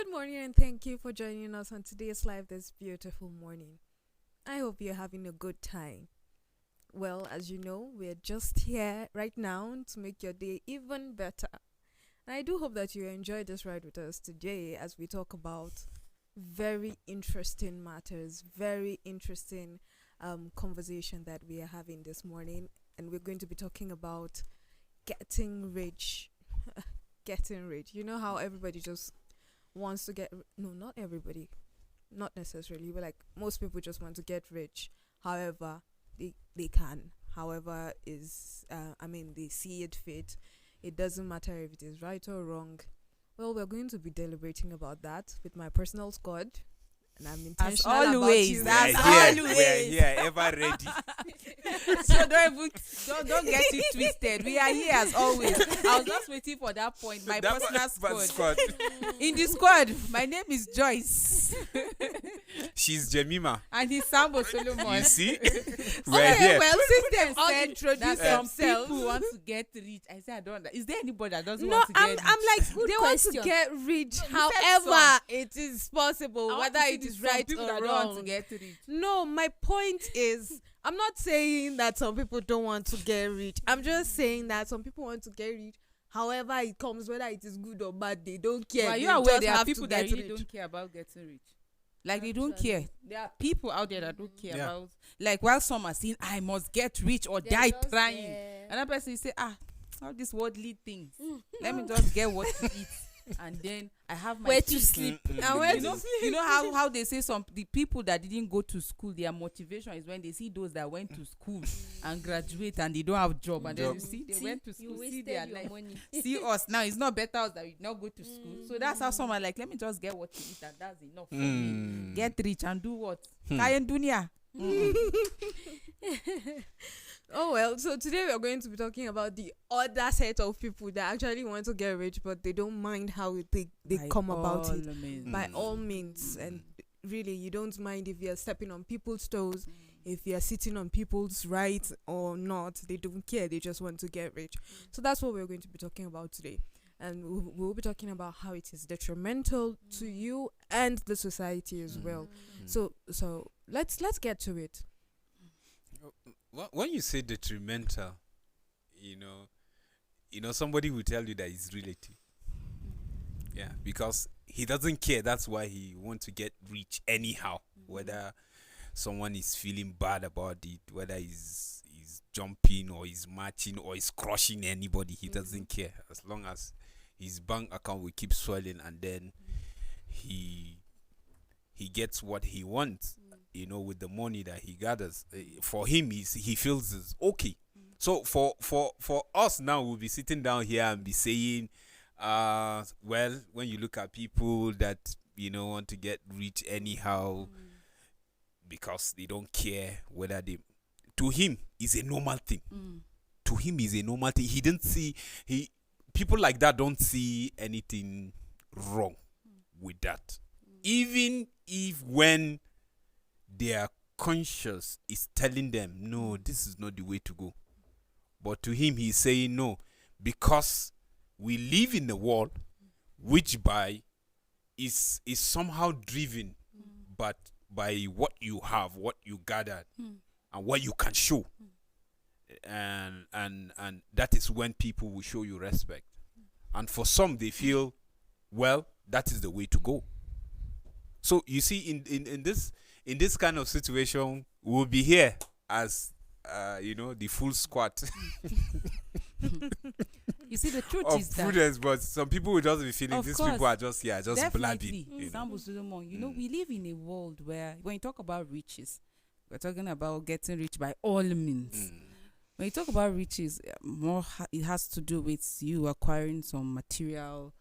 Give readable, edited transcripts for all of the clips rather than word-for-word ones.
Good morning and thank you for joining us on today's live this beautiful morning. I hope you're having a good time. Well, as you know, we're just here right now to make your day even better. And I do hope that you enjoy this ride with us today as we talk about very interesting matters, very interesting conversation that we are having this morning. And we're going to be talking about getting rich. Getting rich. You know how everybody just wants to no, not everybody, not necessarily, but like most people just want to get rich. However, they can. However, they see it fit. It doesn't matter if it is right or wrong. Well, we're going to be deliberating about that with my personal squad. And I'm intentional as always, about you. As We're always. here, ever ready. So don't get it twisted. We are here as always. I was just waiting for that point. My That personal was squad. In the squad, my name is Joyce. She's Jemima. And he's Sambo Solomon. You see? We're Okay, here. well, since they've all Said introduced that some themselves. people want to get rich. I said I don't. Is there anybody that doesn't No, want to I'm get rich? like Good they want to question. get rich. No, you said However, some. it is possible, I want whether to see it the is some right people or that don't wrong. want to get rich. No, my point is, I'm not saying that some people don't want to get rich. I'm just saying that some people want to get rich. However, it comes, whether it is good or bad, they don't care. But They you are aware just there are have people to that get really rich. don't care about getting rich. Like they don't Actually. care. There are people out there that don't care Yeah. about. Like while some are saying, "I must get rich or They're die just trying," there. another person say, all these worldly things. Let me just get what to eat, and then I have my Where to peace." sleep. And where You know, you know how they say the people that didn't go to school, their motivation is when they see those that went to school and graduate and they don't have job, and then you see they went to You school, see wasted their your life. money. See us now. It's not better us that we did not go to school. So that's how someone like, let me just get what to eat, and that's enough for me. Get rich and do what? Kayen dunia. Oh well, so today we are going to be talking about the other set of people that actually want to get rich, but they don't mind how they By come about all it. means. By all means, and really, you don't mind if you're stepping on people's toes, if you're sitting on people's rights or not. They don't care. They just want to get rich. So that's what we're going to be talking about today. And we'll be talking about how it is detrimental to you and the society as well. So let's get to it. When you say detrimental, you know, somebody will tell you that it's relative. Yeah, because he doesn't care. That's why he wants to get rich anyhow. Whether someone is feeling bad about it, whether he's jumping or he's marching or he's crushing anybody, he doesn't care. As long as his bank account will keep swelling, and then he gets what he wants, with the money that he gathers. For him, he feels it's okay. So for us now, we'll be sitting down here and be saying, well, when you look at people that want to get rich anyhow because they don't care whether to him is a normal thing. To him is a normal thing. He didn't see people like that don't see anything wrong with that. Even if when their conscience is telling them, no, this is not the way to go. But to him, he's saying no, because we live in a world which is somehow driven but by what you have, what you gathered, and what you can show. And that is when people will show you respect. And for some, they feel, well, that is the way to go. So you see, in this kind of situation, we'll be here as the full squad. You see, the truth of is that prudence, but some people will just be feeling Of these course. people are just here, just blabbing. definitely, Sambo Solomon, we live in a world where when you talk about riches, we're talking about getting rich by all means. When you talk about riches, it has to do with you acquiring some material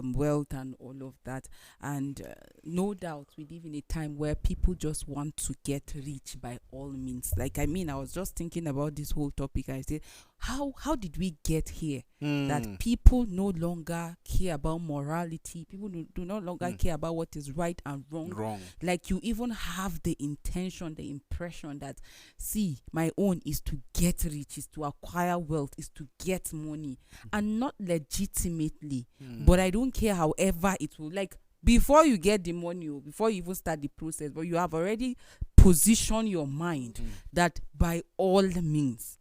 wealth and all of that. And no doubt we live in a time where people just want to get rich by all means. Like, I was just thinking about this whole topic. I said, how did we get here? That people no longer care about morality. People do no longer care about what is right and wrong. Like, you even have the intention, the impression that, see, my own is to get rich, is to acquire wealth, is to get money, and not legitimately. But I don't care however it will, like, before you get the money, before you even start the process, but you have already positioned your mind that by all means,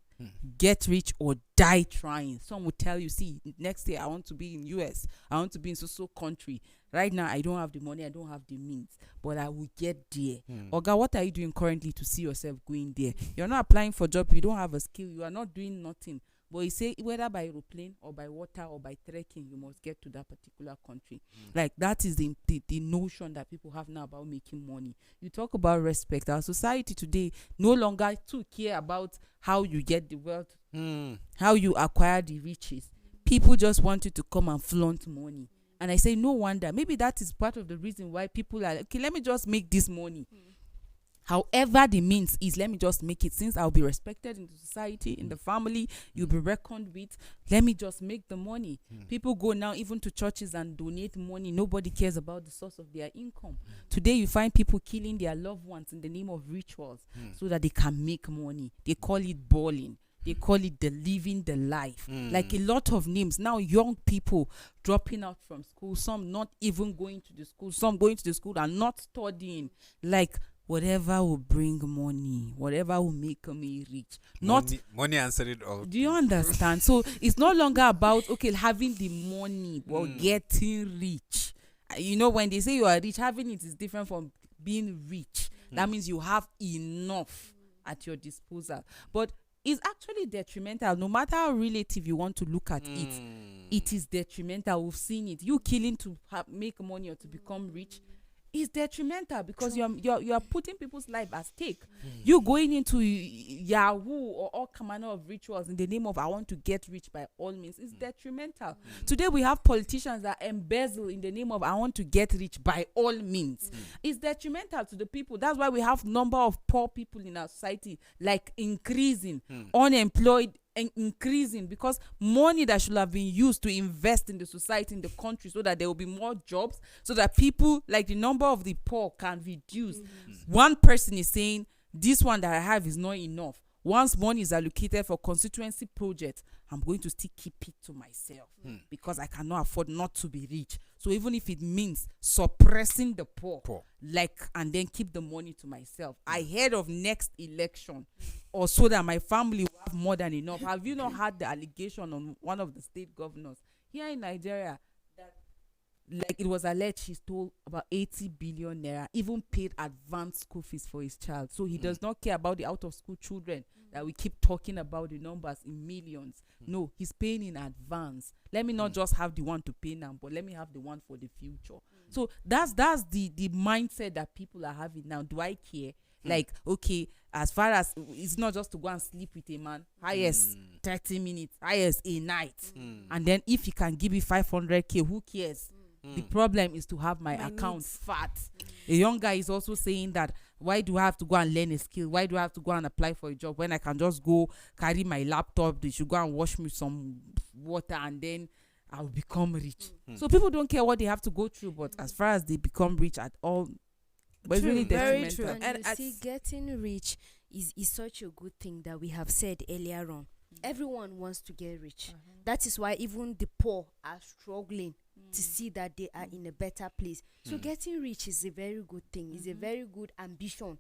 get rich or die trying. Some will tell you, see, next year I want to be in US, I want to be in so country. Right now I don't have the money, I don't have the means, but I will get there. Oga, what are you doing currently to see yourself going there? You're not applying for job, you don't have a skill, you are not doing nothing. But you say whether by aeroplane or by water or by trekking, you must get to that particular country. Like that is the notion that people have now about making money. You talk about respect. Our society today no longer too care about how you get the wealth, how you acquire the riches. People just want you to come and flaunt money. And I say no wonder. Maybe that is part of the reason why people are, okay, let me just make this money. However the means is, let me just make it. Since I'll be respected in the society, in the family, you'll be reckoned with, let me just make the money. People go now even to churches and donate money. Nobody cares about the source of their income. Today you find people killing their loved ones in the name of rituals so that they can make money. They call it balling. They call it the living the life. Like a lot of names. Now young people dropping out from school, some not even going to the school, some going to the school and not studying. Like whatever will bring money, whatever will make me rich. Money answered it all. Do you understand? So it's no longer about, okay, having the money or getting rich. You know, when they say you are rich, having it is different from being rich. That means you have enough at your disposal. But it's actually detrimental. No matter how relative you want to look at it, it is detrimental. We've seen it. You killing to make money or to become rich is detrimental because you are putting people's life at stake. You going into Yahoo or all manner of rituals in the name of I want to get rich by all means is detrimental. Today we have politicians that embezzle in the name of I want to get rich by all means. It's detrimental to the people. That's why we have number of poor people in our society like increasing, unemployed increasing, because money that should have been used to invest in the society, in the country, so that there will be more jobs, so that people, like the number of the poor can reduce. One person is saying this one that I have is not enough. Once money is allocated for constituency projects, I'm going to still keep it to myself because I cannot afford not to be rich. So even if it means suppressing the poor, and then keep the money to myself ahead of next election, or so that my family will have more than enough. Have you not had the allegation on one of the state governors here in Nigeria that, like, it was alleged he stole about 80 billion naira, even paid advanced school fees for his child. So he does not care about the out of school children that we keep talking about, the numbers in millions. No, he's paying in advance. Let me not just have the one to pay now, but let me have the one for the future. So that's the mindset that people are having now. Do I care? Like, okay, as far as it's not just to go and sleep with a man, highest 30 minutes, highest a night, and then if he can give me 500k, who cares? The problem is to have my account needs fat. A young guy is also saying that, why do I have to go and learn a skill? Why do I have to go and apply for a job when I can just go carry my laptop? They should go and wash me some water and then I'll become rich. So people don't care what they have to go through, but as far as they become rich at all, but it's really very detrimental. true. And you see, getting rich is such a good thing that we have said earlier on. Everyone wants to get rich. That is why even the poor are struggling to see that they are in a better place. So getting rich is a very good thing. It's a very good ambition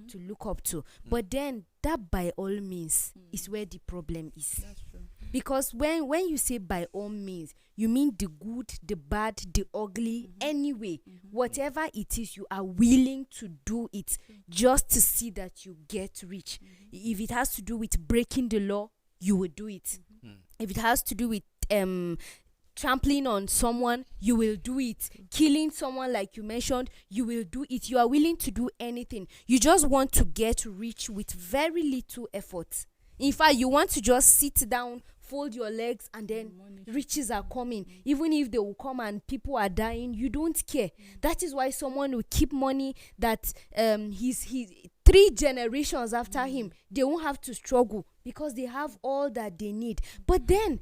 to look up to. But then that by all means is where the problem is. That's true. Because when you say by all means, you mean the good, the bad, the ugly, anyway, whatever it is, you are willing to do it just to see that you get rich. If it has to do with breaking the law, you will do it. If it has to do with trampling on someone, you will do it. Killing someone, like you mentioned, you will do it. You are willing to do anything. You just want to get rich with very little effort. In fact, you want to just sit down, fold your legs, and then riches are coming. Even if they will come and people are dying, you don't care. That is why someone will keep money that he's 3 generations after him, they won't have to struggle because they have all that they need. But then,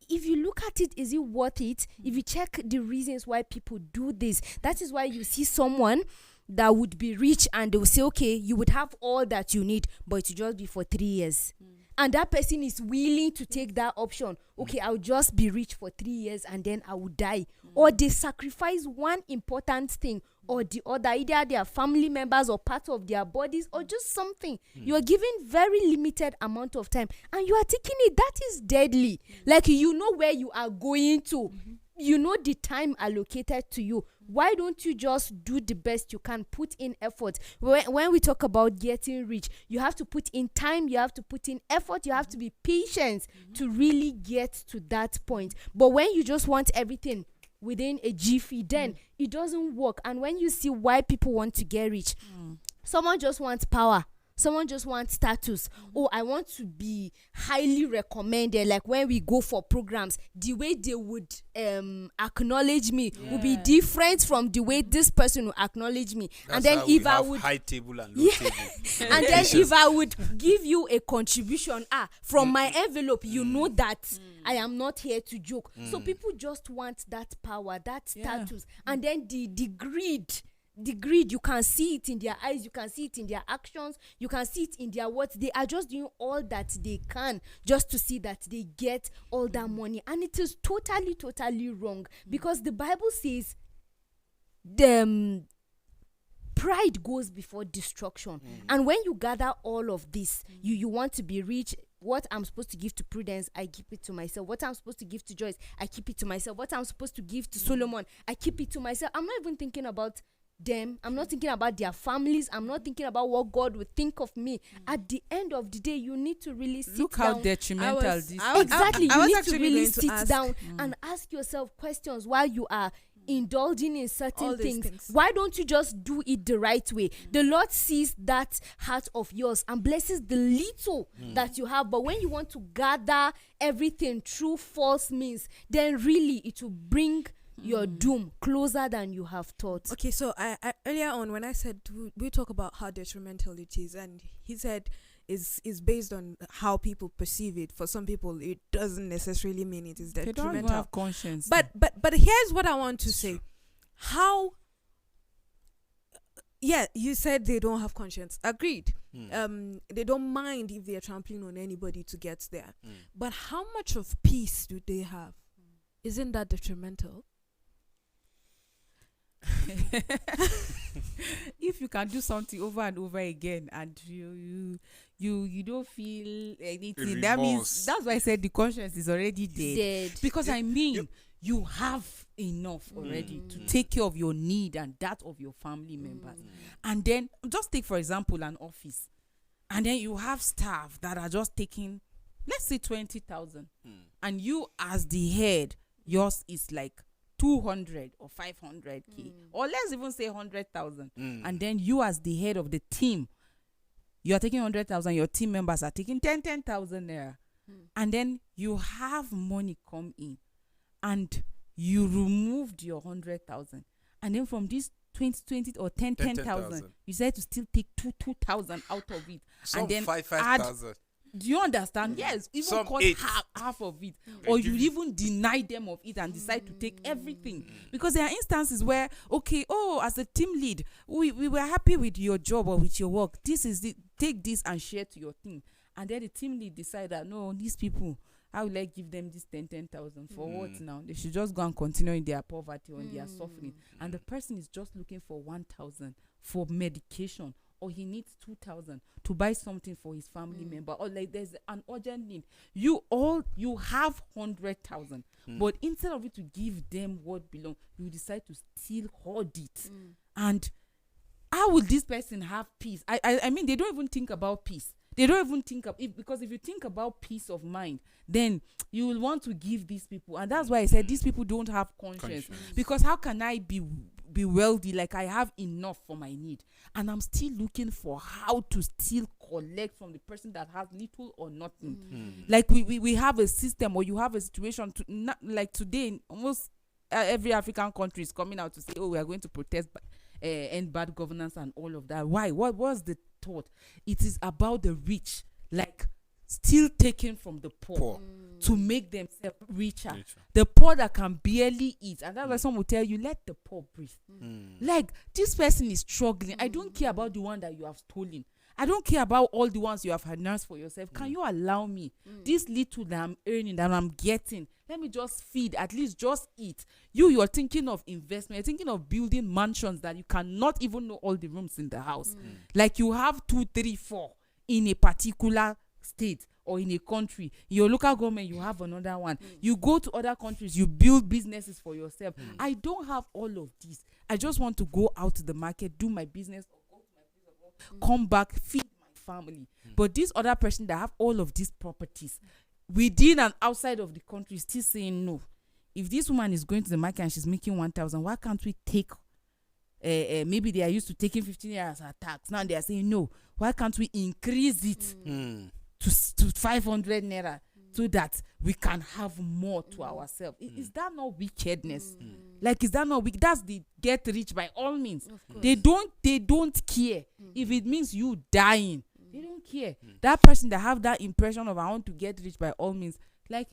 if you look at it, is it worth it? If you check the reasons why people do this, that is why you see someone that would be rich and they will say, okay, you would have all that you need, but it will just be for 3 years. and that person is willing to take that option, okay, I'll just be rich for 3 years and then I will die. Or they sacrifice one important thing or the other, either their family members or part of their bodies or just something. You are given very limited amount of time and you are taking it. That is deadly. Like, you know where you are going to. You know the time allocated to you. Why don't you just do the best you can, put in effort? When we talk about getting rich, you have to put in time, you have to put in effort, you have to be patient to really get to that point. But when you just want everything within a jiffy, then it doesn't work. And when you see why people want to get rich, someone just wants power. Someone just wants status. Oh, I want to be highly recommended. Like when we go for programs, the way they would acknowledge me will be different from the way this person will acknowledge me. That's and then how if we I have would high table and low table. and then if I would give you a contribution from my envelope, you know that I am not here to joke. So people just want that power, that status, and then the greed. The greed, you can see it in their eyes, you can see it in their actions, you can see it in their words. They are just doing all that they can just to see that they get all that money. And it is totally wrong, because the Bible says pride goes before destruction. And when you gather all of this, you want to be rich. What I'm supposed to give to Prudence, I keep it to myself. What I'm supposed to give to Joyce, I keep it to myself. What I'm supposed to give to Solomon, I keep it to myself. I'm not even thinking about them. I'm not thinking about their families. I'm not thinking about what God would think of me. At the end of the day, you need to really sit Look down. how detrimental this is. Exactly. I You was need to actually really going to sit ask, down and ask yourself questions while you are indulging in certain All these things. things. Why don't you just do it the right way? The Lord sees that heart of yours and blesses the little that you have. But when you want to gather everything through false means, then really it will bring your doom closer than you have thought. Okay, so I earlier on when I said we talk about how detrimental it is, and he said is based on how people perceive it. For some people, it doesn't necessarily mean it is They don't even detrimental. have conscience. But here's what I want to say: how. Yeah, you said they don't have conscience. Agreed. They don't mind if they are trampling on anybody to get there. But how much of peace do they have? Isn't that detrimental? If you can do something over and over again and you don't feel anything, that means Remorse. that's why I said the conscience is already dead. Because I mean, you have enough already to take care of your need and that of your family members. And then just take for example an office, and then you have staff that are just taking, let's say 20,000, and you as the head, yours is like 200 or 500k, or let's even say 100,000, and then you as the head of the team, you are taking 100,000, your team members are taking 10,000 naira, and then you have money come in, and you removed your 100,000, and then from this 20 or 10,000, you said to still take 2,000 out of it, Some and then 5,000. do you understand? Yes, even Some cut 8. half of it, or you even deny them of it and decide to take everything. Because there are instances where, okay, as a team lead, we were happy with your job or with your work. This is the, take this and share to your team. And then the team lead decide that no, these people, how will I give them this 10,000 for what now? They should just go and continue in their poverty or in their suffering. And the person is just looking for 1,000 for medication, or he needs 2,000 to buy something for his family member, or like there's an urgent need. You have 100,000, but instead of it to give them what belongs, you decide to still hoard it. And how will this person have peace? I mean, they don't even think about peace. They don't even think of it, because if you think about peace of mind, then you will want to give these people. And that's why I said these people don't have conscience. Because how can I be wealthy, like I have enough for my need, and I'm still looking for how to still collect from the person that has little or nothing? Like we have a system, or you have a situation to not, like today almost every African country is coming out to say, we are going to protest end bad governance and all of that. Why? What was the thought? It is about the rich, like still taking from the poor to make themselves richer. The poor that can barely eat. And that's why some will tell you, let the poor breathe. Like, this person is struggling. I don't care about the one that you have stolen. I don't care about all the ones you have harnessed for yourself. Can you allow me this little that I'm earning, that I'm getting? Let me just feed, at least just eat. You're thinking of investment. You're thinking of building mansions that you cannot even know all the rooms in the house. Like you have 2, 3, 4 in a particular state or in a country. Your local government, you have another one. You go to other countries, you build businesses for yourself. I don't have all of this. I just want to go out to the market, do my business, or go to my place of work, come back, feed my family. But this other person that have all of these properties within and outside of the country still saying no. If this woman is going to the market and she's making 1,000, why can't we take maybe they are used to taking 15 years as a tax. Now they are saying no. Why can't we increase it to 500 naira so that we can have more to ourselves? Is that not wickedness? Like, is that not wicked? That's the get rich by all means. They don't care if it means you dying. They don't care. That person that have that impression of I want to get rich by all means, like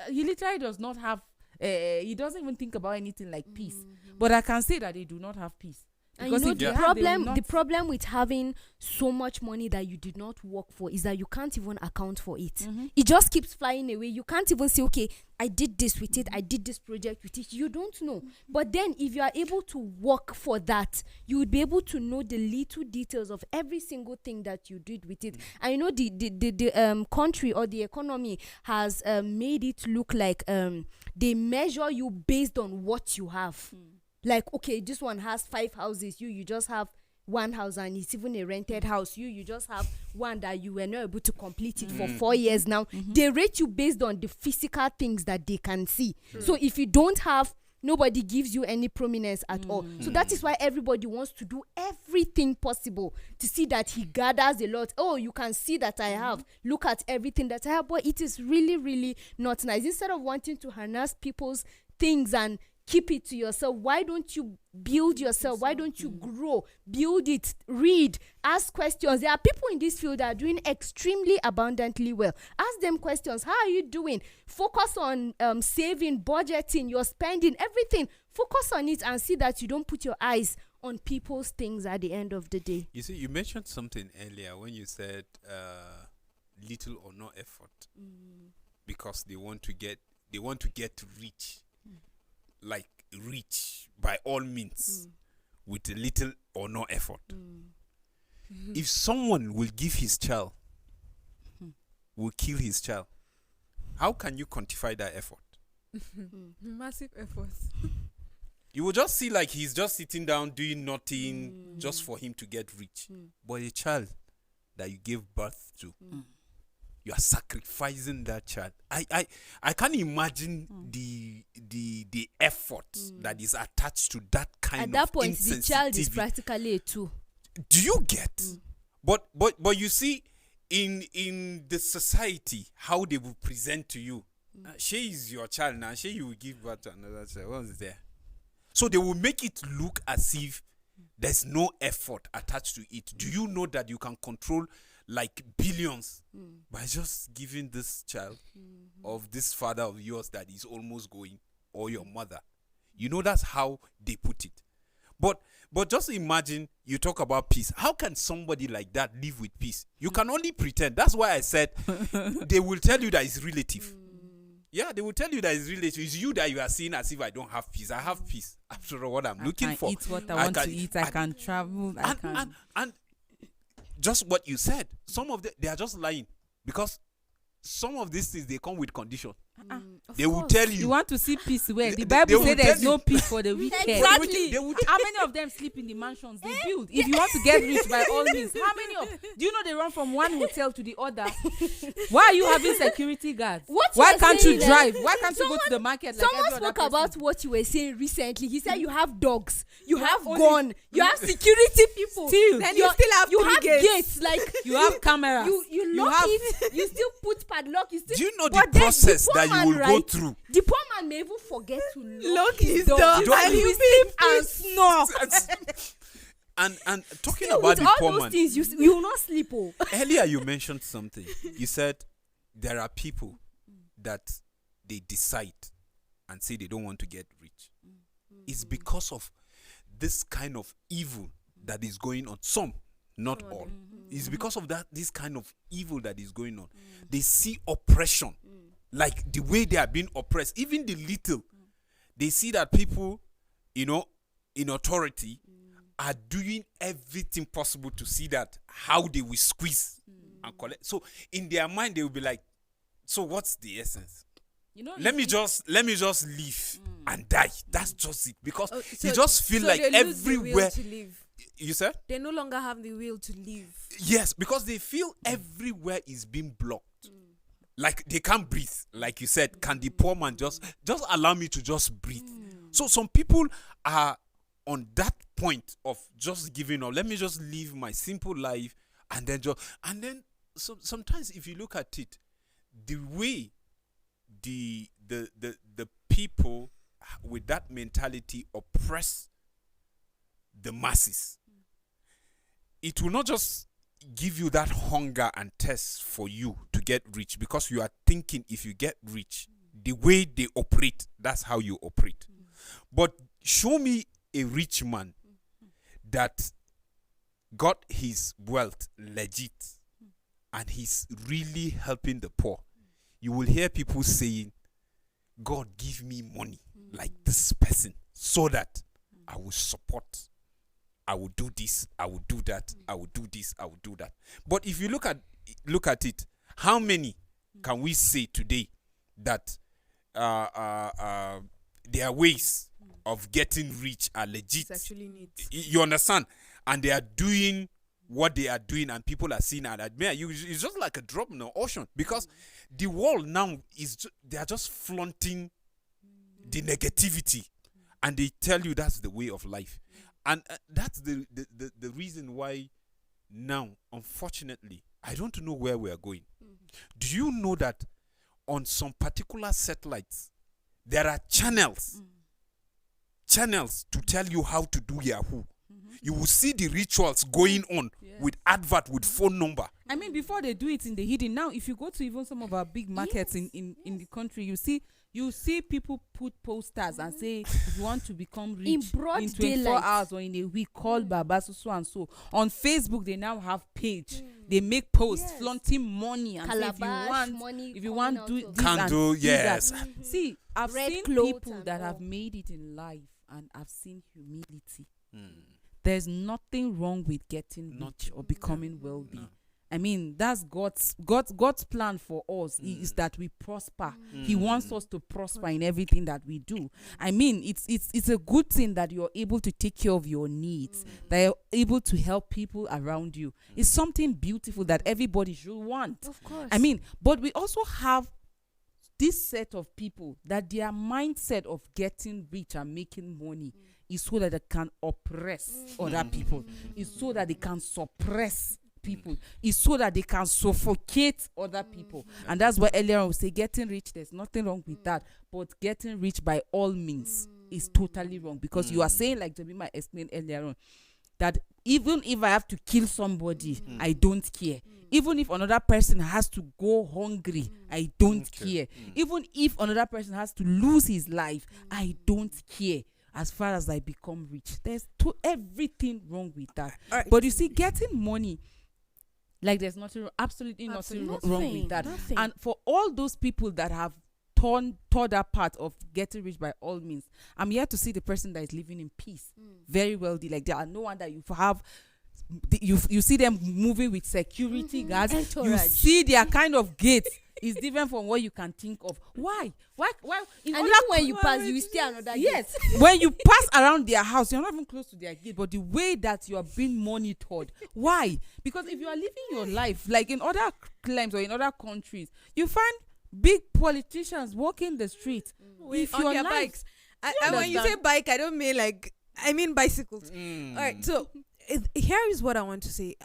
he literally does not have. He doesn't even think about anything like peace. But I can say that they do not have peace. And you know the problem with having so much money that you did not work for is that you can't even account for it. It just keeps flying away. You can't even say, okay, I did this with it, I did this project with it. You don't know. But then if you are able to work for that, you would be able to know the little details of every single thing that you did with it. And you know the country or the economy has made it look like they measure you based on what you have. Like, okay, this one has 5 houses. You just have 1 house, and it's even a rented house. You just have one that you were not able to complete it for 4 years now. They rate you based on the physical things that they can see. So if you don't have, nobody gives you any prominence at all. So that is why everybody wants to do everything possible to see that he gathers a lot. Oh, you can see that I have. Look at everything that I have. But it is really, really not nice. Instead of wanting to harness people's things and keep it to yourself, why don't you build yourself? Why don't you grow, build it, read, ask questions? There are people in this field that are doing extremely abundantly well. Ask them questions. How are you doing? Focus on saving, budgeting, your spending, everything. Focus on it and see that you don't put your eyes on people's things at the end of the day. You see, you mentioned something earlier when you said little or no effort, because they want to get rich. Like rich by all means with a little or no effort. If someone will give his child, will kill his child, how can you quantify that effort? Massive effort. You will just see like he's just sitting down doing nothing just for him to get rich. But a child that you gave birth to, you are sacrificing that child. I can't imagine the effort that is attached to that kind of at that point the child is insensitivity. practically a tool. Do you get? But you see, in the society, how they will present to you, she is your child now. She you will give birth to another child. What is there? So they will make it look as if there's no effort attached to it. Do you know that you can control like billions by just giving this child of this father of yours that is almost going, or your mother? You know, that's how they put it. But just imagine, you talk about peace. How can somebody like that live with peace? You can only pretend. That's why I said they will tell you that it's relative. Yeah, they will tell you that it's relative. It's you that you are seeing as if I don't have peace. I have peace. After all, what I'm looking for. I can eat what I want to eat. I can travel. And just what you said, some of them, they are just lying, because some of these things, they come with condition. They will tell you. You want to see peace where? The Bible says there's no peace for the wicked. Exactly. How many of them sleep in the mansions they build? If you want to get rich by all means, how many of? Do you know they run from one hotel to the other? Why are you having security guards? Why can't you drive? Why can't you go to the market like someone every other spoke person? about what you were saying recently. He said you have dogs, you have gun, you have security people. Still. Then you still have you three have gates. Like You have cameras. you lock it. You still put padlock. You still. Do you know the But then process poor that you man, will go through? The poor man may even forget to Lock his door Don't and you he sleep and snore. And talking Still, about with the all poor those man, things, you will not sleep. Oh. earlier you mentioned something. You said there are people that they decide and say they don't want to get rich. It's because of this kind of evil that is going on. Some, not Some of all. them. It's because of that this kind of evil that is going on. They see oppression, like the way they are being oppressed, even the little. They see that people, in authority, are doing everything possible to see that how they will squeeze and collect. So in their mind, they will be like, so what's the essence? Let me just live and die. That's just it. Because Oh, you just feel like they lose the will everywhere. to live. You said? They no longer have the will to live. Yes, because they feel everywhere is being blocked. Like they can't breathe. Like you said, can the poor man just allow me to just breathe? So some people are on that point of just giving up. Let me just live my simple life and then sometimes if you look at it, the way the people with that mentality oppress the masses, it will not just give you that hunger and thirst for you to get rich, because you are thinking if you get rich, the way they operate, that's how you operate. But show me a rich man that got his wealth legit and he's really helping the poor. You will hear people saying, God, give me money like this person so that I will support, I will do this, I will do that, I will do this, I will do that. But if you look at it, how many can we say today that their ways of getting rich are legit? It's actually neat. You understand? And they are doing what they are doing, and people are seeing and admire you. It's just like a drop in the ocean, because the world now they are just flaunting the negativity, and they tell you that's the way of life. And that's the reason why now, unfortunately, I don't know where we are going. Do you know that on some particular satellites, there are channels to tell you how to do Yahoo? You will see the rituals going on with advert, with phone number. I mean, before they do it in the hidden, now if you go to even some of our big markets in the country, you see people put posters and say, if you want to become rich In broad 24 daylight. hours or in a week, call Baba so and so. On Facebook, they now have page. They make posts flaunting money and say, Calabash money if you coming want out do of this Candle, and do that. yes. See, I've Red seen clothes people and that have all. made it in life, and I've seen humility. There's nothing wrong with getting rich or becoming wealthy. No. I mean, that's God's plan for us is that we prosper. He wants us to prosper in everything that we do. I mean, it's a good thing that you're able to take care of your needs, that you're able to help people around you. It's something beautiful that everybody should want. Of course. I mean, but we also have this set of people that their mindset of getting rich and making money is so that they can oppress other people. It's so that they can suppress people. It's so that they can suffocate other people. And that's why earlier on we say getting rich, there's nothing wrong with that. But getting rich by all means is totally wrong, because you are saying, like Jemima explained earlier on, that even if I have to kill somebody, I don't care. Even if another person has to go hungry, I don't care. Even if another person has to lose his life, I don't care. As far as I become rich, there's everything wrong with that. Right. But you see, getting money, like there's absolutely nothing wrong with that. Nothing. And for all those people that have tore that part of getting rich by all means, I'm here to see the person that is living in peace, very wealthy. Like there are no one that you have. You see them moving with security guards. You Entourage. see their kind of gate is different from what you can think of. Why? In And other even when you pass, you stay another Yes, when you pass around their house, you're not even close to their gate, but the way that you are being monitored. Why? Because if you are living your life like in other climes or in other countries, you find big politicians walking the street with on your their life. bikes. And when you say bike, I don't mean I mean bicycles. All right, so here is what I want to say.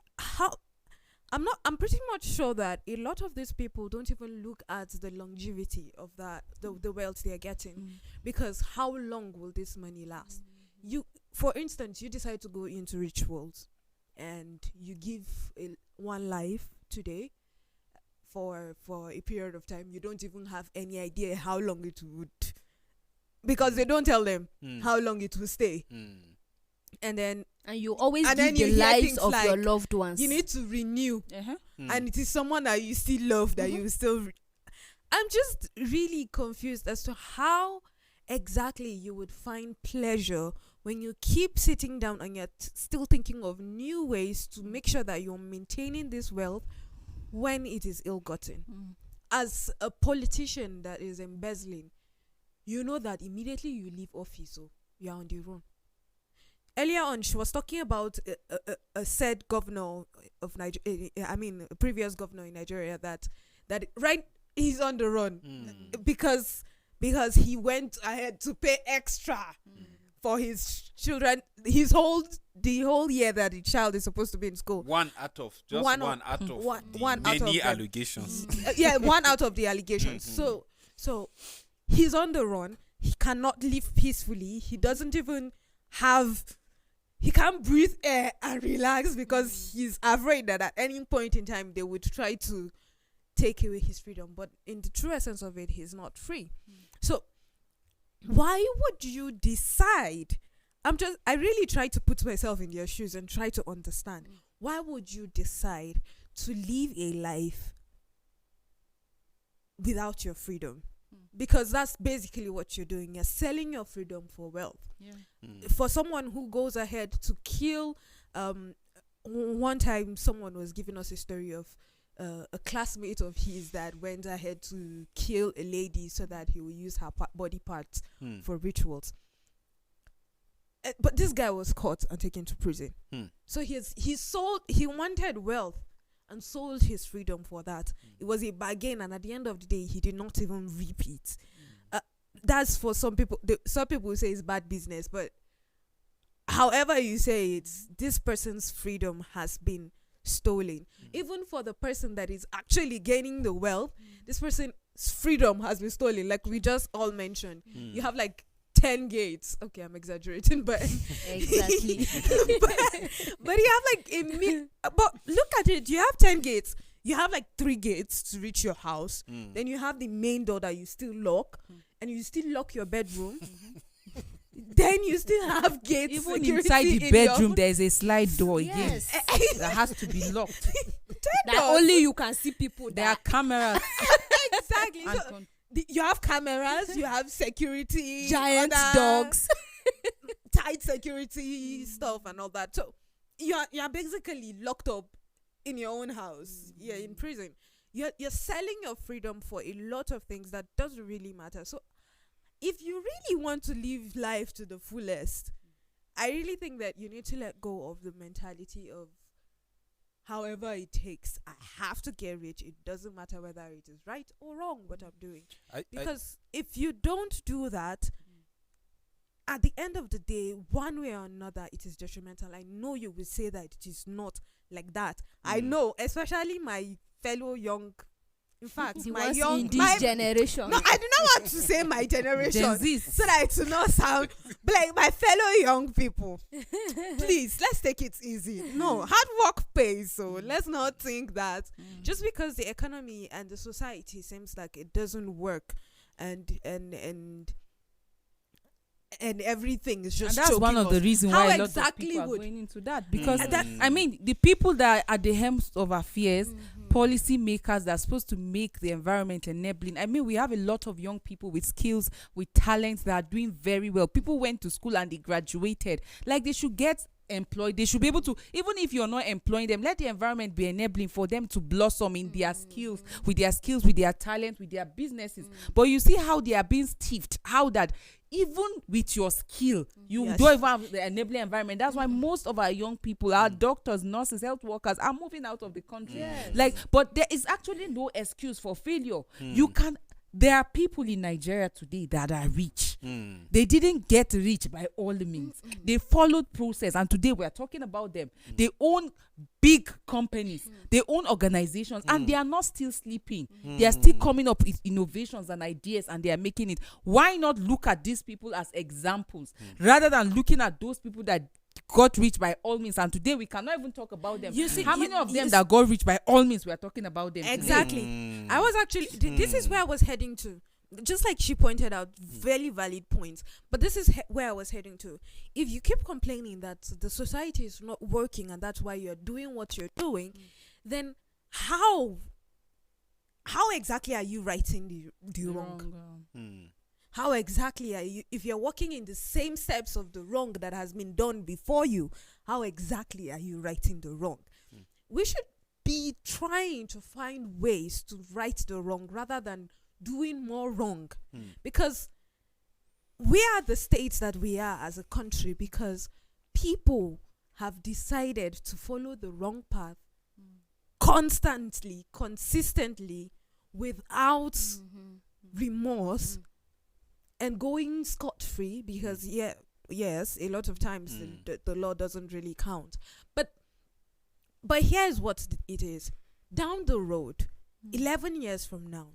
I'm pretty much sure that a lot of these people don't even look at the longevity of the wealth they're getting, because how long will this money last? For instance, you decide to go into rituals and you give one life today for a period of time. You don't even have any idea how long it would, because they don't tell them how long it will stay. And then And you always And give then the you hear lives things of your like, loved ones. you need to renew, and it is someone that you still love that you still. I'm just really confused as to how exactly you would find pleasure when you keep sitting down and you're still thinking of new ways to make sure that you're maintaining this wealth when it is ill-gotten. As a politician that is embezzling, you know that immediately you leave office, so you're on the run. Earlier on, she was talking about a said governor of Nigeria. I mean, a previous governor in Nigeria that right, he's on the run because he went ahead to pay extra for his children. The whole year that the child is supposed to be in school. One out of many allegations. One out of the allegations. So he's on the run. He cannot live peacefully. He doesn't even have. He can't breathe air and relax because he's afraid that at any point in time they would try to take away his freedom. But in the true essence of it, he's not free. So why would you decide? I really try to put myself in your shoes and try to understand. Why would you decide to live a life without your freedom? Because that's basically what you're doing. You're selling your freedom for wealth. For someone who goes ahead to kill, one time someone was giving us a story of a classmate of his that went ahead to kill a lady so that he will use her body parts for rituals. But this guy was caught and taken to prison. So he wanted wealth and sold his freedom for that. It was a bargain, and at the end of the day, he did not even reap it. That's for some people. Some people say it's bad business, but however you say it, this person's freedom has been stolen. Even for the person that is actually gaining the wealth, this person's freedom has been stolen. Like we just all mentioned, you have like 10 gates. Okay, I'm exaggerating, but Exactly. but you have like but look at it, you have 10 gates. You have like 3 gates to reach your house. Then you have the main door that you still lock, and you still lock your bedroom. Then you still have gates. Even inside the bedroom, there's a slide door again Yes. that has to be locked. That only you can see people There are there. cameras. Exactly. and So you have cameras, you have security, Giant other dogs. tight security stuff and all that. So you're basically locked up in your own house. You're in prison. You're selling your freedom for a lot of things that doesn't really matter. So if you really want to live life to the fullest, I really think that you need to let go of the mentality of however it takes. I have to get rich. It doesn't matter whether it is right or wrong what I'm doing. Because if you don't do that, at the end of the day, one way or another, it is detrimental. I know you will say that it is not like that. I know, especially my fellow young. In fact, The my ones young in this generation. No, I do not want to say my generation Gen Zs. so that it will not sound like my fellow young people. Please, let's take it easy. No, hard work pays. So let's not think that just because the economy and the society seems like it doesn't work and everything is just And that's one choking of the us. reasons How why a lot exactly of people are would- going into that. Because, that- I mean, the people that are at the helms of affairs, policy makers that are supposed to make the environment enabling. I mean, we have a lot of young people with skills, with talents that are doing very well. People went to school and they graduated. Like, they should get employed. They should be able to, even if you're not employing them, let the environment be enabling for them to blossom in their skills, with their talent, with their businesses. But you see how they are being stiffed, how that even with your skill, you Yes. don't even have the enabling environment. That's why most of our young people, our doctors, nurses, health workers, are moving out of the country. Yes. Like, but there is actually no excuse for failure. There are people in Nigeria today that are rich. They didn't get rich by all means. They followed process, and today we are talking about them. They own big companies, they own organizations, and they are not still sleeping. They are still coming up with innovations and ideas, and they are making it. Why not look at these people as examples rather than looking at those people that got rich by all means? And today we cannot even talk about them. You see, how many of them you that got rich by all means we are talking about them today? Exactly. I was actually this is where I was heading to, just like she pointed out, very valid points. But this is where I was heading to. If you keep complaining that the society is not working and that's why you're doing what you're doing, then how exactly are you righting the wrong? How exactly are you, if you're walking in the same steps of the wrong that has been done before you, how exactly are you righting the wrong? We should be trying to find ways to right the wrong rather than doing more wrong. Because we are the states that we are as a country because people have decided to follow the wrong path constantly, consistently, without remorse, and going scot-free because yes, a lot of times the law doesn't really count. But here's what it is. Down the road, 11 years from now,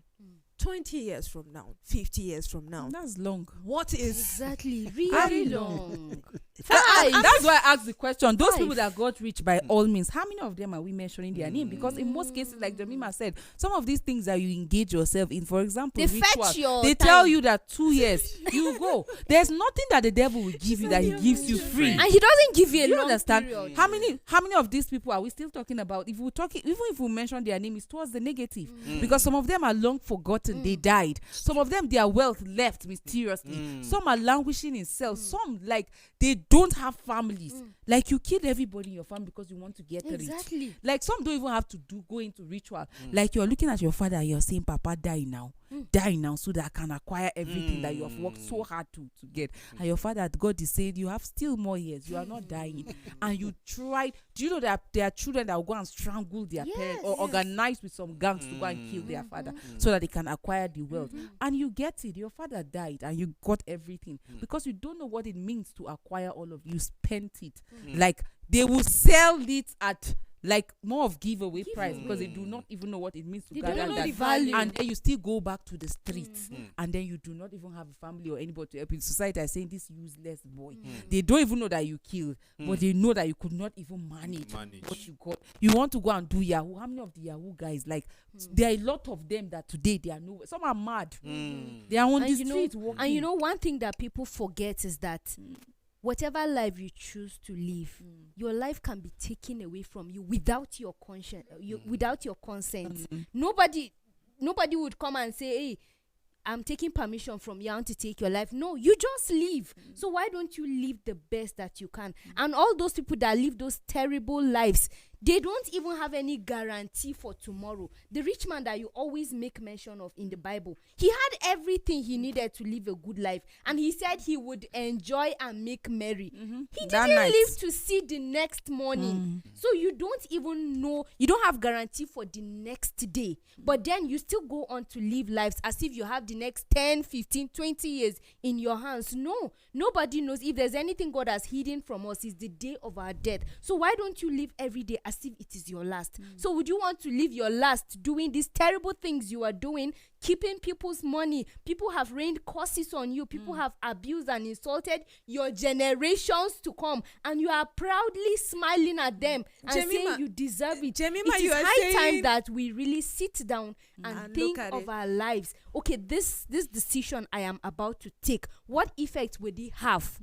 20 years from now, 50 years from now. That's long. What is exactly really long? That's why I asked the question. Those people that got rich by all means, how many of them are we mentioning their name? Because in most cases, like Jemima said, some of these things that you engage yourself in, for example, They ritual, fetch your they time. tell you that 2 years you go. There's nothing that the devil will give you that he gives you free. And he doesn't give you a You long understand? period. How many of these people are we still talking about? If we talk, even if we mention their name, it's towards the negative, because some of them are long forgotten. They died. Some of them, their wealth left mysteriously. Some are languishing in cells. Some, like, they don't have families. Like, you killed everybody in your family because you want to get rich. Exactly. Like, some don't even have to go into ritual. Like, you're looking at your father and you're saying, Papa, die now. Die now so that I can acquire everything that you have worked so hard to get. And your father, God is saying, you have still more years. You are not dying. And you tried. Do you know that there are children that will go and strangle their parents or organize with some gangs to go and kill their father so that they can acquire the wealth? And you get it. Your father died and you got everything because you don't know what it means to acquire all of you. Spent it. Like, they will sell it at like more of giveaway price because they do not even know what it means to They gather don't know that the value. and then you still go back to the streets and then you do not even have a family or anybody to help you. Society is saying this useless boy. They don't even know that you killed, but they know that you could not even manage what you got. You want to go and do Yahoo. How many of the Yahoo guys, like there are a lot of them that today they are nowhere. Some are mad. They are on the street walking. And you know, one thing that people forget is that whatever life you choose to live, your life can be taken away from you without your conscience, without your consent. Nobody would come and say, hey, I'm taking permission from you to take your life. No, you just live. So why don't you live the best that you can? And all those people that live those terrible lives, they don't even have any guarantee for tomorrow. The rich man that you always make mention of in the Bible, he had everything he needed to live a good life. And he said he would enjoy and make merry. He didn't live to see the next morning. So you don't even know, you don't have guarantee for the next day. But then you still go on to live lives as if you have the next 10, 15, 20 years in your hands. No, nobody knows. If there's anything God has hidden from us, is the day of our death. So why don't you live every day as if it is your last? So would you want to live your last doing these terrible things you are doing, keeping people's money? People have rained curses on you. People have abused and insulted your generations to come, and you are proudly smiling at them and saying you deserve it. Jemima, It is high time that we really sit down and think of our lives. Okay, this decision I am about to take, what effect will it have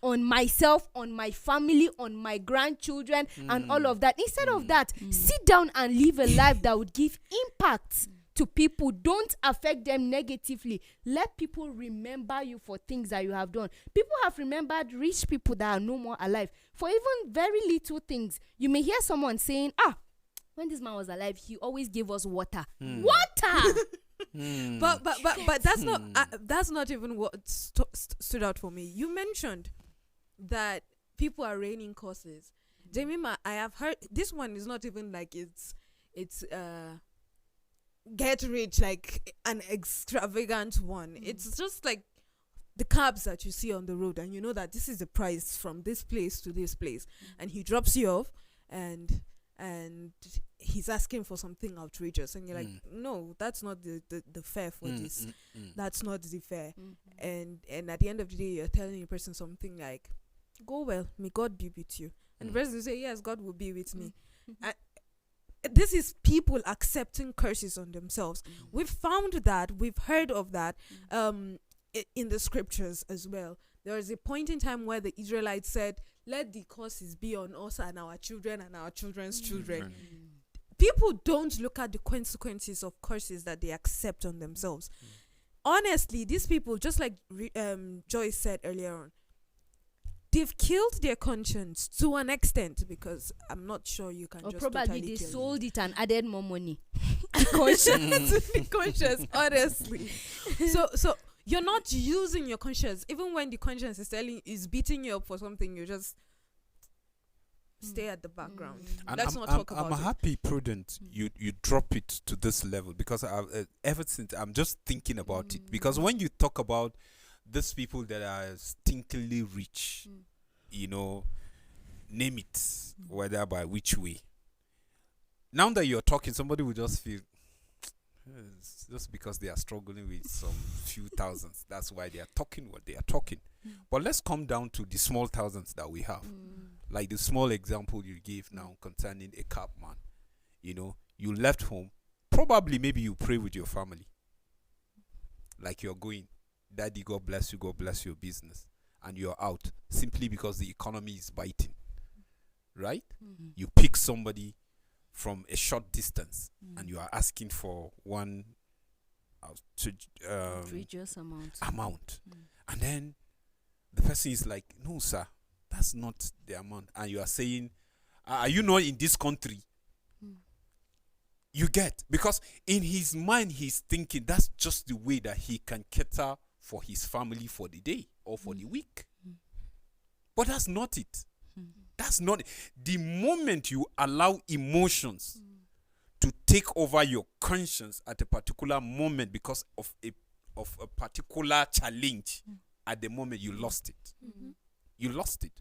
on myself, on my family, on my grandchildren, and all of that? Instead of that, sit down and live a life that would give impact to people. Don't affect them negatively. Let people remember you for things that you have done. People have remembered rich people that are no more alive for even very little things. You may hear someone saying, when this man was alive, he always gave us water. Water! But that's not even what stood out for me. You mentioned that people are raining curses. Jemima, I have heard this one is not even like it's get rich, like an extravagant one. It's just like the cabs that you see on the road, and you know that this is the price from this place to this place, and he drops you off, and he's asking for something outrageous, and you're like, no, that's not the fare for this. That's not the fare. And at the end of the day, you're telling the person something like, go well, may God be with you, and the person will say, yes, God will be with me. this is people accepting curses on themselves. We've found that, we've heard of that in the scriptures as well. There was a point in time where the Israelites said, let the curses be on us and our children and our children's children. People don't look at the consequences of curses that they accept on themselves. Honestly, these people, just like Joyce said earlier on, they've killed their conscience to an extent, because I'm not sure you can just probably totally they kill sold it and added more money. the conscience, honestly. So you're not using your conscience. Even when the conscience is beating you up for something, you just stay at the background. And Let's not talk about I'm it. happy, Prudent, you drop it to this level, because ever since I'm just thinking about it. Because when you talk about these people that are stinkingly rich, name it, whether by which way. Now that you're talking, somebody will just feel, it's just because they are struggling with some few thousands. That's why they are talking what they are talking. But let's come down to the small thousands that we have. Like the small example you gave now concerning a cab man. You left home. Probably maybe you pray with your family. Like you're going, Daddy, God bless your business. And you're out simply because the economy is biting. Right? You pick somebody from a short distance and you are asking for one Outrageous amount. And then the person is like, no, sir, that's not the amount. And you are saying, are you not in this country? You get, because in his mind, he's thinking that's just the way that he can cater for his family for the day or for the week. But that's not it. That's not it. The moment you allow emotions to take over your conscience at a particular moment because of a particular challenge, at the moment you lost it. You lost it.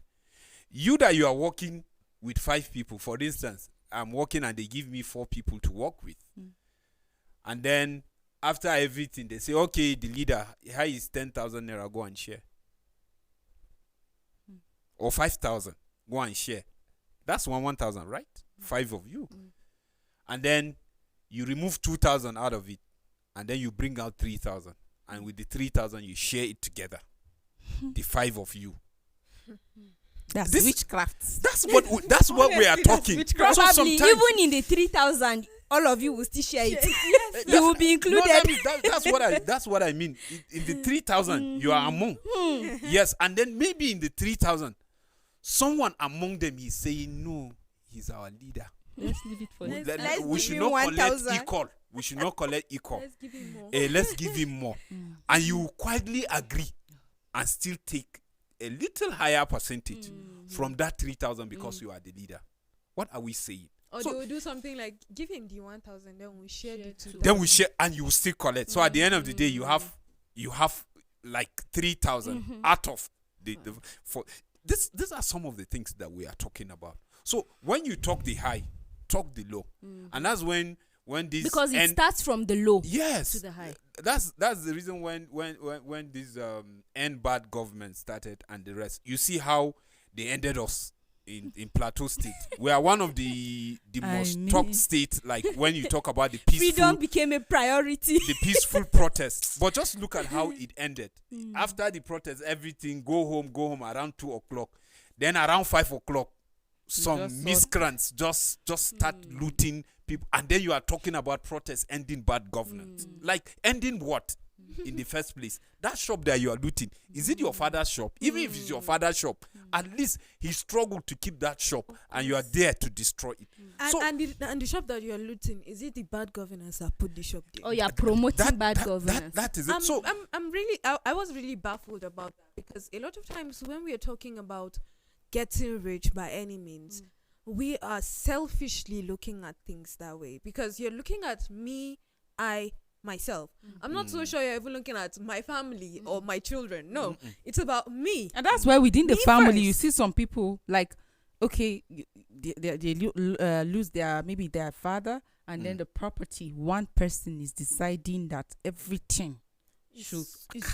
You that you are working with 5 people, for instance, I'm working and they give me 4 people to work with. And then after everything, they say, okay, the leader, here is 10,000 naira, go and share. Or 5,000, go and share. That's 1,000, right? 5 of you. And then you remove 2,000 out of it. And then you bring out 3,000. And with the 3,000, you share it together. The 5 of you. That's This- witchcraft. That's what we are talking. Probably sometimes- even in the 3,000, all of you will still share it. You will be included. That's what I mean. In the 3,000, you are among. Yes, and then maybe in the 3,000, someone among them is saying, no, he's our leader. Let's leave it for Let's- you. let's We give should him not collect 1,000. equal. We should not collect equal. Let's give him more. Let's give him more. And you quietly agree and still take a little higher percentage from that 3,000 because you are the leader. What are we saying? Or So- they will do something like, give him the 1,000, then we share the 2,000. Then we share and you will still collect. So at the end of the day, you have like 3,000 out of the for this. These are some of the things that we are talking about. So when you talk the high, talk the low, and that's when this Because it starts from the low yes to the high. That's the reason when this end bad government started and the rest. You see how they ended us in Plateau State. We are one of the most top states. Like when you talk about the peaceful, Freedom became a priority. the peaceful protest. But just look at how it ended. After the protest, everything go home around 2:00. Then around 5:00, some just saw- miscreants just start looting people, and then you are talking about protests ending bad governance. Like ending what? In the first place, that shop that you are looting, is it your father's shop? Even if it's your father's shop, at least he struggled to keep that shop, and you are there to destroy it. And, So and the shop that you are looting, is it the bad governance that put the shop there? Oh, you're promoting bad governance. that is it. So I'm really, I was really baffled about that, because a lot of times when we are talking about getting rich by any means, we are selfishly looking at things that way, because you're looking at me, myself. I'm not so sure you're even looking at my family or my children. No, it's about me. And that's why within the Me family, you first. see some people like, okay, they lose maybe their father, and then the property. One person is deciding that everything should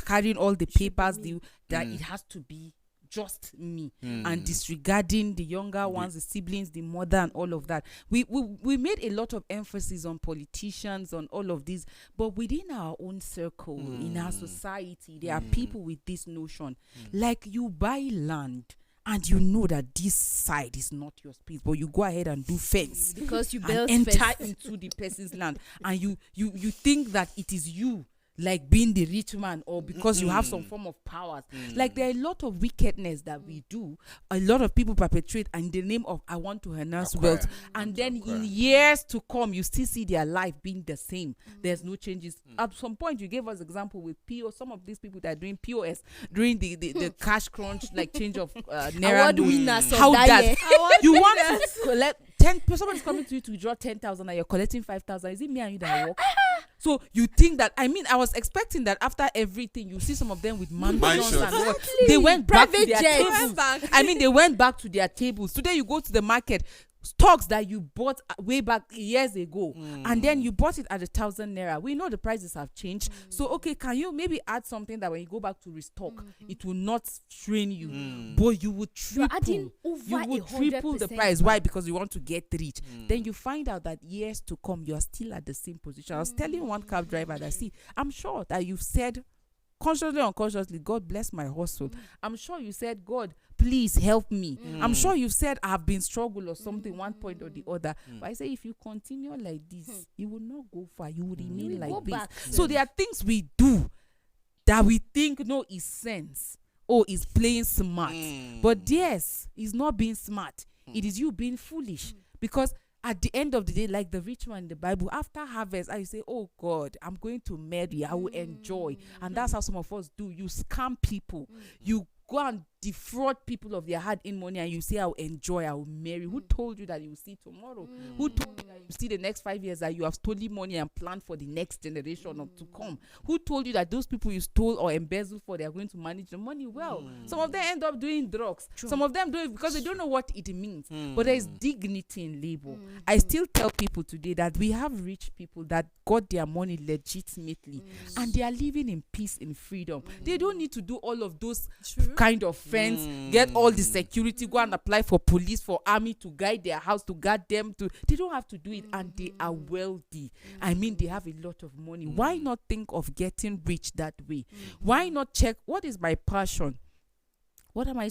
carrying all the papers, me. that it has to be just me, and disregarding the younger ones, the siblings, the mother, and all of that. We made a lot of emphasis on politicians, on all of this, but within our own circle, in our society, there are people with this notion. Like, you buy land and you know that this side is not your space, but you go ahead and do fence because you and built enter fence. into the person's land, and you think that it is you, like being the rich man, or because you have some form of powers. Like, there are a lot of wickedness that we do, a lot of people perpetrate in the name of I want to harness wealth, and then in years to come you still see their life being the same. There's no changes. At some point you gave us example with PO, some of these people that are doing POS during the cash crunch, like change of naira Award note. winners of How that that year. you want to collect 10, somebody's coming to you to withdraw 10,000 and you're collecting 5,000. Is it me and you that work? So you think that, I mean, I was expecting that after everything, you see some of them with mansions and what. They went back to Private their jets. tables. I mean, they went back to their tables. Today you go to the market, stocks that you bought way back years ago, and then you bought it at 1,000 naira. We know the prices have changed. So, okay, can you maybe add something that when you go back to restock, it will not strain you, but you would triple. adding over You would triple the 100%. price. Why? Because you want to get rich. Then you find out that years to come, you are still at the same position. I was telling one cab driver that, see, I'm sure that you've said, consciously or unconsciously, God bless my hustle. I'm sure you said, God, please help me. I'm sure you've said I've been struggle or something, one point or the other. But I say, if you continue like this, you will not go far. You will remain will like go this. back. So there are things we do that we think, no, is sense. Oh, is playing smart. But yes, it's not being smart. It is you being foolish. Because at the end of the day, like the rich man in the Bible, after harvest, I say, oh God, I'm going to marry, I will enjoy. And that's how some of us do. You scam people. You go and defraud people of their hard-earned money, and you say, I'll enjoy, I'll marry. Who told you that you will see tomorrow? Who told you that you see the next 5 years, that you have stolen money and planned for the next generation of to come? Who told you that those people you stole or embezzled for, they are going to manage the money well? Some of them end up doing drugs. Some of them do it because they don't know what it means. But there is dignity in labor. I still tell people today that we have rich people that got their money legitimately, and they are living in peace, in freedom. They don't need to do all of those kind of fence, get all the security, go and apply for police, for army to guide their house, to guard them. They don't have to do it, and they are wealthy. I mean, they have a lot of money. Why not think of getting rich that way? Why not check what is my passion? What am I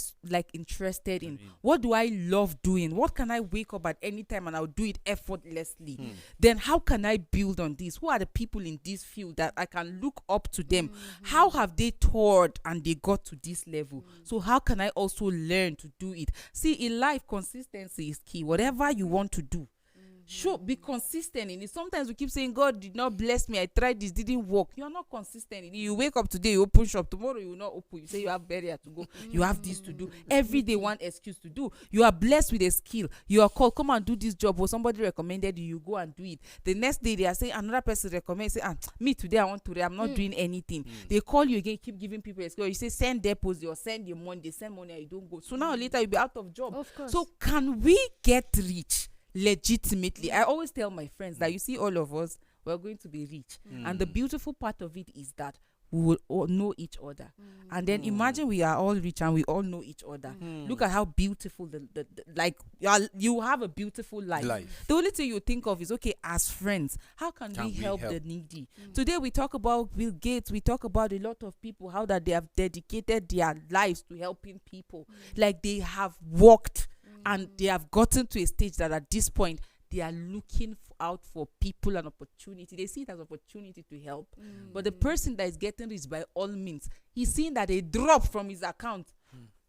interested in? What do I love doing? What can I wake up at any time and I'll do it effortlessly? Then how can I build on this? Who are the people in this field that I can look up to them? How have they toured and they got to this level? So how can I also learn to do it? See, in life, consistency is key. Whatever you want to do, be consistent in it. Sometimes we keep saying, God did not bless me, I tried this, didn't work. You're not consistent in it. You wake up today, you open shop, tomorrow you will not open. You say you have barrier to go, you have this to do. Every day one excuse to do. You are blessed with a skill, you are called, come and do this job, or somebody recommended you, you go and do it. The next day they are saying, another person recommends, say, me today I want to, I'm not doing anything. They call you again, keep giving people excuse. You say send deposit or send your money, they send money and you don't go. So now or later you'll be out of job. Of course. So can we get rich legitimately? I always tell my friends that, you see, all of us, we're going to be rich, and the beautiful part of it is that we will all know each other. And then imagine we are all rich and we all know each other. Look at how beautiful the like you have a beautiful life. The only thing you think of is, okay, as friends, how can we help the needy? Today we talk about Bill Gates, we talk about a lot of people, how that they have dedicated their lives to helping people. Like, they have worked and they have gotten to a stage that at this point they are looking out for people and opportunity. They see it as opportunity to help. But the person that is getting rich, by all means, he's seeing that a drop from his account.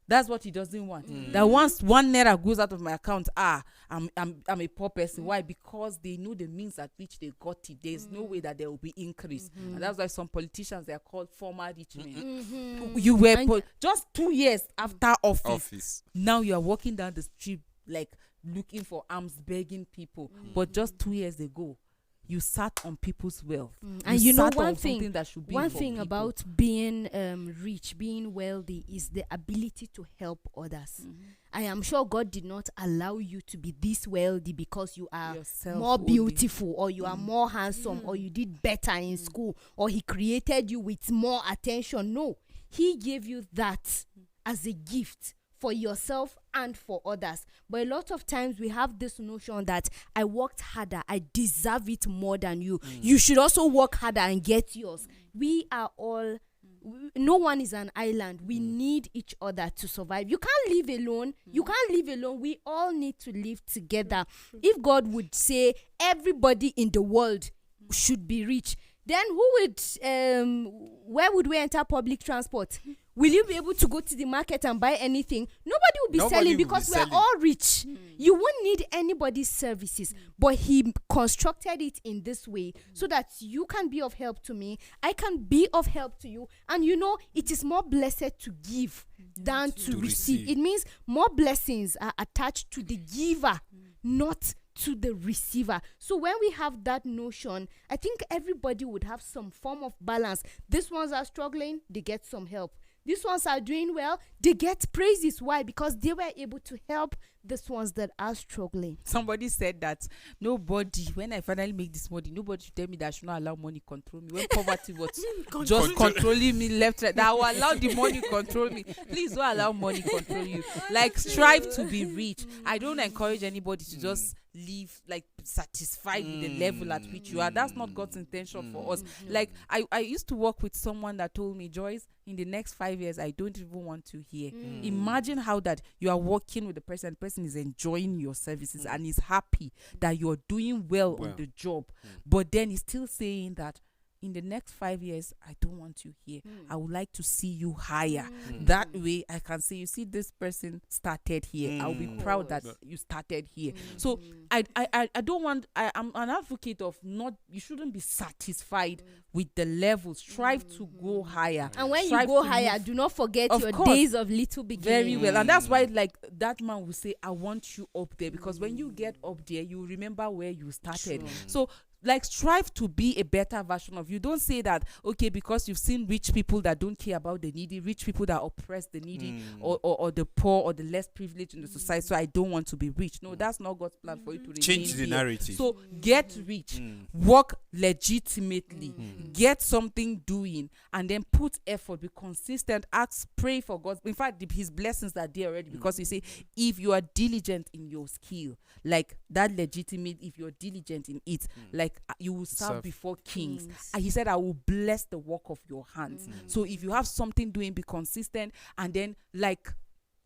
That's what he doesn't want. That once 1 naira goes out of my account, I'm a poor person. Why? Because they know the means at which they got it. There's no way that there will be increase. And that's why some politicians, they are called former rich men. You were just 2 years after office. Now you are walking down the street like looking for alms, begging people. But just 2 years ago, you sat on people's wealth. And you know, sat on one something that should be one for thing people. about being rich, being wealthy, is the ability to help others. I am sure God did not allow you to be this wealthy because you are Yourself more only. beautiful, or you are more handsome, or you did better in school, or he created you with more attention. No, he gave you that as a gift for yourself and for others. But a lot of times we have this notion that I worked harder, I deserve it more than you. You should also work harder and get yours. We are all, no one is an island. We need each other to survive. You can't live alone. You can't live alone. We all need to live together. If God would say everybody in the world should be rich, then where would we enter public transport? Will you be able to go to the market and buy anything? Nobody will be selling because we are all rich. You won't need anybody's services. But he constructed it in this way so that you can be of help to me. I can be of help to you. And it is more blessed to give than to receive. It means more blessings are attached to the giver, not to the receiver. So when we have that notion, I think everybody would have some form of balance. These ones are struggling, they get some help. These ones are doing well, they get praises. Why? Because they were able to help these ones that are struggling. Somebody said that when I finally make this money, nobody should tell me that I should not allow money control me. When poverty was just controlling me left, right, that I will allow the money control me. Please don't allow money control you. Like, strive to be rich. I don't encourage anybody to just live like satisfied with the level at which you are. That's not God's intention for us. Like, I used to work with someone that told me, Joyce, in the next 5 years, I don't even want to hear. Imagine how that you are working with the person is enjoying your services and is happy that you're doing well on the job. But then he's still saying that in the next 5 years, I don't want you here. I would like to see you higher. That way, I can say, you see, this person started here. I'll be proud that you started here. So I don't want. I'm an advocate of you shouldn't be satisfied with the level. Strive to go higher. And when you go higher, do not forget your days of little beginning. Very well, and that's why, like, that man will say, I want you up there, because when you get up there, you remember where you started. So, like, strive to be a better version of you. Don't say that, okay, because you've seen rich people that don't care about the needy, rich people that oppress the needy or the poor or the less privileged in the society, so I don't want to be rich. No, that's not God's plan for you to remain change the narrative. So get rich, work legitimately, get something doing, and then put effort, be consistent, pray for God. In fact, his blessings are there already, because he say, if you are diligent in your skill, like that legitimate, if you're diligent in it, like you will serve before kings. And he said, I will bless the work of your hands. So if you have something doing, be consistent, and then, like,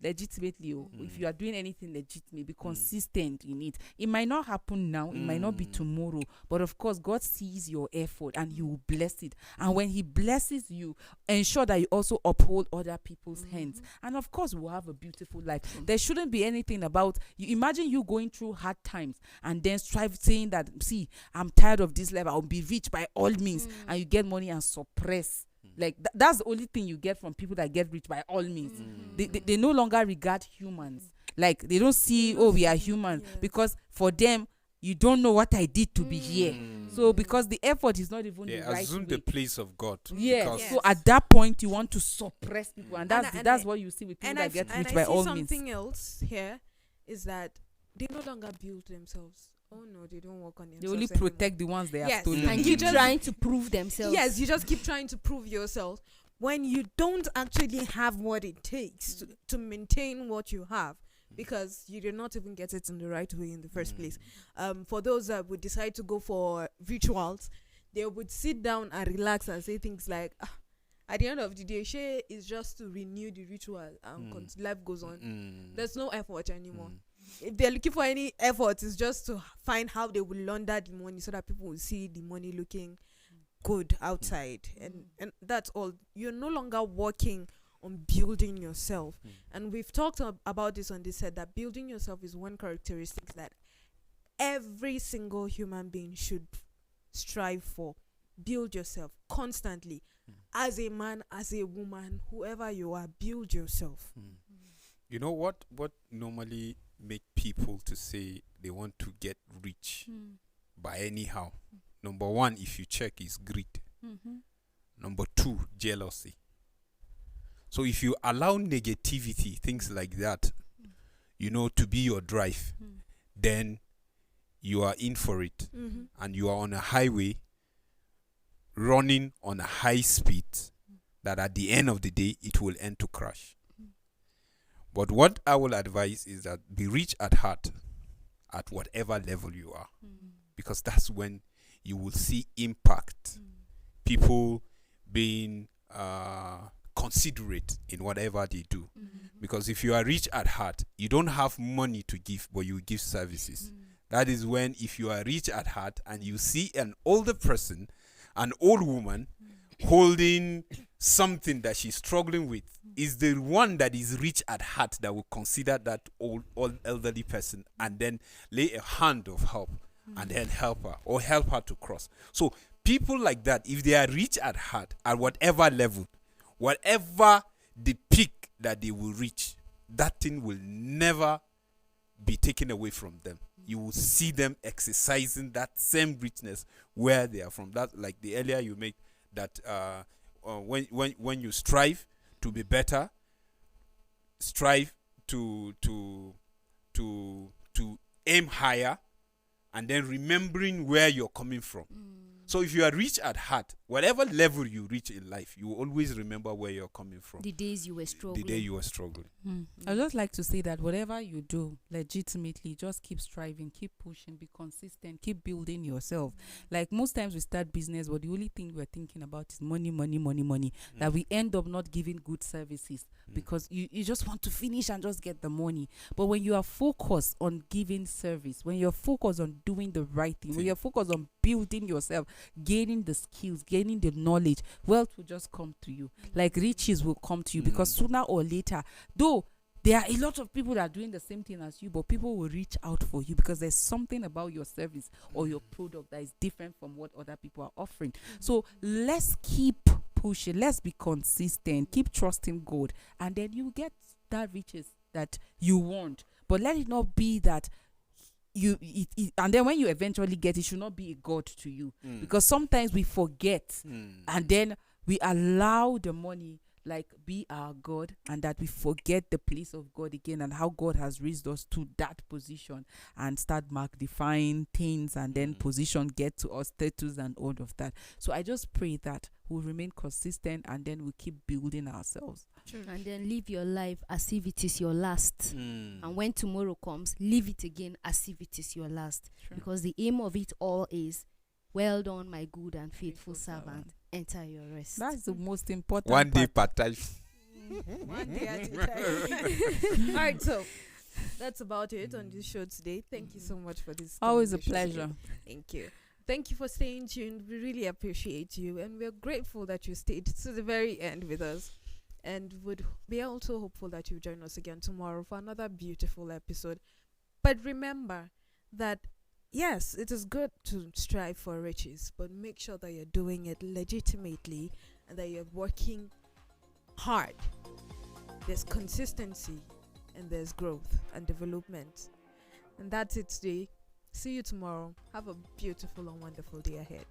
legitimately, if you are doing anything legitimate, be consistent in it. It might not happen now, it might not be tomorrow, but of course God sees your effort and he will bless it. And when he blesses you, ensure that you also uphold other people's hands, and of course we'll have a beautiful life. There shouldn't be anything about you. Imagine you going through hard times and then strive saying that, see, I'm tired of this life, I'll be rich by all means, and you get money and suppress. Like, that's the only thing you get from people that get rich by all means. They no longer regard humans. Like, they don't see, we are humans. Because for them, you don't know what I did to be here. So, because the effort is not even the right assume way. the place of God. Yes. So at that point, you want to suppress people. And that's what you see with people that get rich by all means. Something else here is that they no longer build themselves. Oh no, they don't work on themselves. They only anymore. Protect the ones they have stolen. And keep trying to prove themselves. Yes, you just keep trying to prove yourself when you don't actually have what it takes to maintain what you have, because you did not even get it in the right way in the first place. For those that would decide to go for rituals, they would sit down and relax and say things like, at the end of the day, share is just to renew the ritual and life goes on. There's no effort anymore. If they're looking for any effort, it's just to find how they will launder the money so that people will see the money looking good outside. And that's all. You're no longer working on building yourself. And we've talked about this on this set, that building yourself is one characteristic that every single human being should strive for. Build yourself constantly. As a man, as a woman, whoever you are, build yourself. You know what normally make people to say they want to get rich by anyhow? Number one, if you check, is greed. Number two, jealousy. So if you allow negativity, things like that, to be your drive, then you are in for it. And you are on a highway running on a high speed that at the end of the day, it will end to crash. But what I will advise is that be rich at heart at whatever level you are, because that's when you will see impact. People being considerate in whatever they do. Because if you are rich at heart, you don't have money to give, but you give services. That is when, if you are rich at heart and you see an older person, an old woman, holding something that she's struggling with, is the one that is rich at heart that will consider that old elderly person and then lay a hand of help and then help her or help her to cross. So people like that, if they are rich at heart at whatever level, whatever the peak that they will reach, that thing will never be taken away from them. You will see them exercising that same richness where they are from. That, like the earlier you make that, when you strive to be better, strive to aim higher, and then remembering where you're coming from. So if you are rich at heart, whatever level you reach in life, you will always remember where you're coming from. The days you were struggling. The day you were struggling. I just like to say that whatever you do, legitimately, just keep striving, keep pushing, be consistent, keep building yourself. Like most times we start business, but the only thing we're thinking about is money, money, money, money. That we end up not giving good services because you just want to finish and just get the money. But when you are focused on giving service, when you're focused on doing the right thing, when you're focused on building yourself, gaining the skills, gaining the knowledge, wealth will just come to you. Like riches will come to you, because sooner or later, though there are a lot of people that are doing the same thing as you, but people will reach out for you because there's something about your service or your product that is different from what other people are offering. So let's keep pushing, let's be consistent, keep trusting God, and then you get that riches that you want. But let it not be that and then when you eventually get it, should not be a god to you, because sometimes we forget and then we allow the money like be our god, and that we forget the place of God again and how God has raised us to that position, and start magnifying things, and then position get to us, status and all of that. So I just pray that we'll remain consistent, and then we'll keep building ourselves. And then live your life as if it is your last. And when tomorrow comes, live it again as if it is your last. Because the aim of it all is, well done, my good and faithful servant. Enter your rest. That's the most important One day part. per time. One day at a time. All right, so that's about it on this show today. Thank you so much for this. Always a conversation. pleasure. Thank you. Thank you for staying tuned. We really appreciate you, and we're grateful that you stayed to the very end with us. And we are also hopeful that you join us again tomorrow for another beautiful episode. But remember that, yes, it is good to strive for riches, but make sure that you're doing it legitimately and that you're working hard. There's consistency and there's growth and development. And that's it today. See you tomorrow. Have a beautiful and wonderful day ahead.